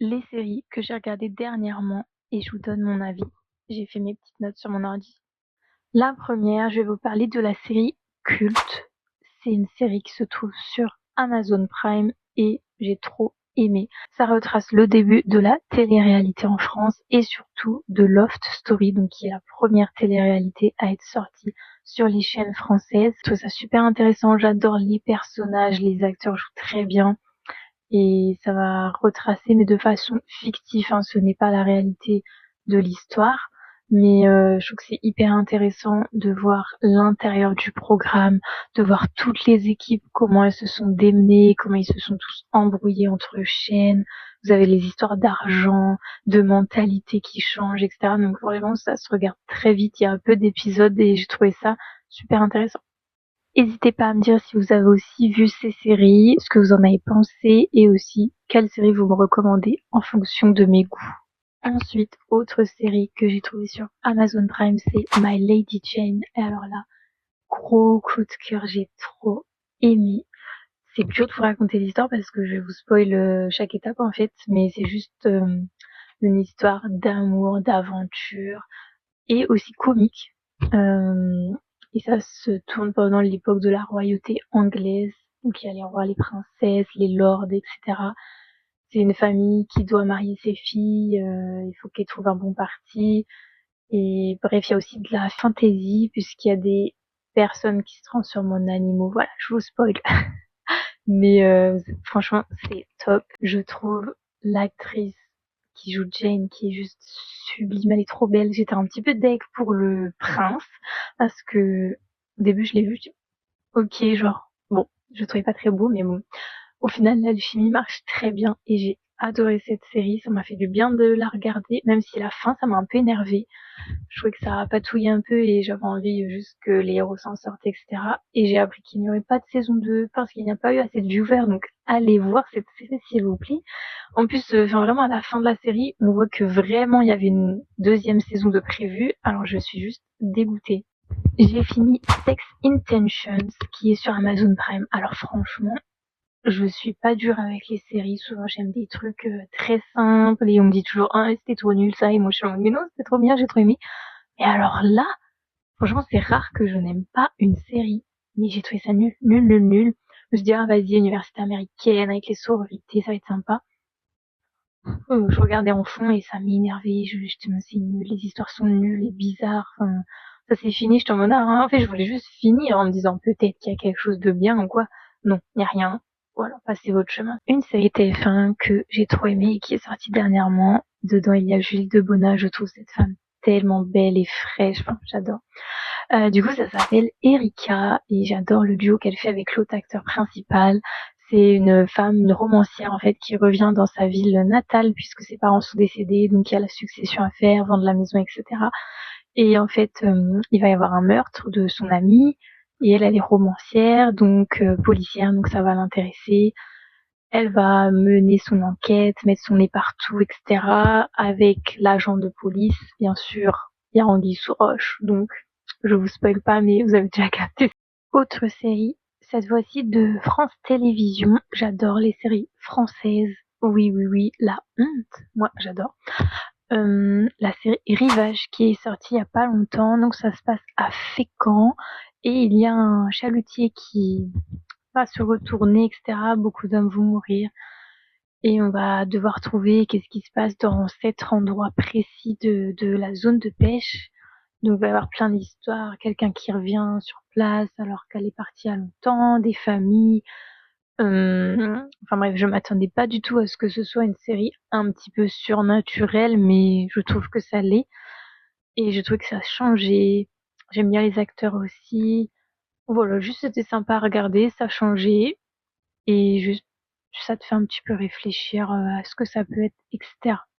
les séries que j'ai regardées dernièrement et je vous donne mon avis. J'ai fait mes petites notes sur mon ordi. La première, je vais vous parler de la série Culte. C'est une série qui se trouve sur Amazon Prime et j'ai trop aimé. Ça retrace le début de la télé-réalité en France et surtout de Loft Story, donc qui est la première télé-réalité à être sortie sur les chaînes françaises. Je trouve ça super intéressant, j'adore les personnages, les acteurs jouent très bien et ça va retracer, mais de façon fictive, hein, ce n'est pas la réalité de l'histoire. Mais je trouve que c'est hyper intéressant de voir l'intérieur du programme, de voir toutes les équipes, comment elles se sont démenées, comment ils se sont tous embrouillés entre chaînes. Vous avez les histoires d'argent, de mentalité qui changent, etc. Donc vraiment, ça se regarde très vite. Il y a un peu d'épisodes et j'ai trouvé ça super intéressant. N'hésitez pas à me dire si vous avez aussi vu ces séries, ce que vous en avez pensé et aussi quelles séries vous me recommandez en fonction de mes goûts. Ensuite, autre série que j'ai trouvée sur Amazon Prime, c'est My Lady Jane. Et alors là, gros coup de cœur, j'ai trop aimé. C'est dur de vous raconter l'histoire parce que je vais vous spoil chaque étape en fait, mais c'est juste une histoire d'amour, d'aventure et aussi comique. Euh, et ça se tourne pendant l'époque de la royauté anglaise. Donc il y a les rois, les princesses, les lords, etc. C'est une famille qui doit marier ses filles, il faut qu'elle trouve un bon parti. Et bref, il y a aussi de la fantaisie puisqu'il y a des personnes qui se transforment en animaux. Voilà, je vous spoil. Mais franchement, c'est top. Je trouve l'actrice qui joue Jane qui est juste sublime, elle est trop belle. J'étais un petit peu deg pour le prince parce que au début je l'ai vu, je dis, ok, genre bon, je le trouvais pas très beau, mais bon, au final, l'alchimie marche très bien et j'ai adoré cette série. Ça m'a fait du bien de la regarder, même si la fin, ça m'a un peu énervée. Je trouvais que ça a patouillé un peu et j'avais envie juste que les héros s'en sortent, etc. Et j'ai appris qu'il n'y aurait pas de saison 2 parce qu'il n'y a pas eu assez de viewers. Donc, allez voir cette série, s'il vous plaît. En plus, vraiment, à la fin de la série, on voit que vraiment, il y avait une deuxième saison de prévue. Alors, je suis juste dégoûtée. J'ai fini Sex Intentions, qui est sur Amazon Prime. Alors, franchement, je suis pas dure avec les séries. Souvent, j'aime des trucs très simples et on me dit toujours, ah, c'était trop nul ça. Et moi, je suis en mode, mais non, c'était trop bien, j'ai trop aimé. Et alors là, franchement, c'est rare que je n'aime pas une série. Mais j'ai trouvé ça nul, nul, nul, nul. Je me dis, ah, vas-y, université américaine avec les sororités, ça va être sympa. Je regardais en fond et ça m'énervait. J'étais, mais c'est nul, les histoires sont nulles et bizarres. Enfin, ça c'est fini, j'étais en mode, ah, en fait, je voulais juste finir en me disant peut-être qu'il y a quelque chose de bien ou quoi. Non, il n'y a rien. Voilà, passez votre chemin. Une série TF1 que j'ai trop aimée et qui est sortie dernièrement. Dedans, il y a Julie Debona. Je trouve cette femme tellement belle et fraîche. Enfin, j'adore. Du coup, ça s'appelle Erika et j'adore le duo qu'elle fait avec l'autre acteur principal. C'est une femme, une romancière en fait, qui revient dans sa ville natale puisque ses parents sont décédés, donc il y a la succession à faire, vendre la maison, etc. Et en fait, il va y avoir un meurtre de son amie et elle est romancière, donc policière, donc ça va l'intéresser. Elle va mener son enquête, mettre son nez partout, etc. Avec l'agent de police, bien sûr. Il y a Anguille sous roche, donc je vous spoil pas, mais vous avez déjà capté. Autre série, cette fois-ci de France Télévisions. J'adore les séries françaises. Oui, oui, oui, la honte. Moi, j'adore. La série Rivage qui est sortie il y a pas longtemps. Donc ça se passe à Fécamp et il y a un chalutier qui va se retourner, etc. Beaucoup d'hommes vont mourir et on va devoir trouver qu'est-ce qui se passe dans cet endroit précis de la zone de pêche. Donc il va y avoir plein d'histoires, quelqu'un qui revient sur place alors qu'elle est partie à longtemps, des familles. Enfin bref, je m'attendais pas du tout à ce que ce soit une série un petit peu surnaturelle, mais je trouve que ça l'est. Et je trouve que ça a changé. J'aime bien les acteurs aussi. Voilà, juste c'était sympa à regarder, ça changeait. Et juste, ça te fait un petit peu réfléchir à ce que ça peut être, etc.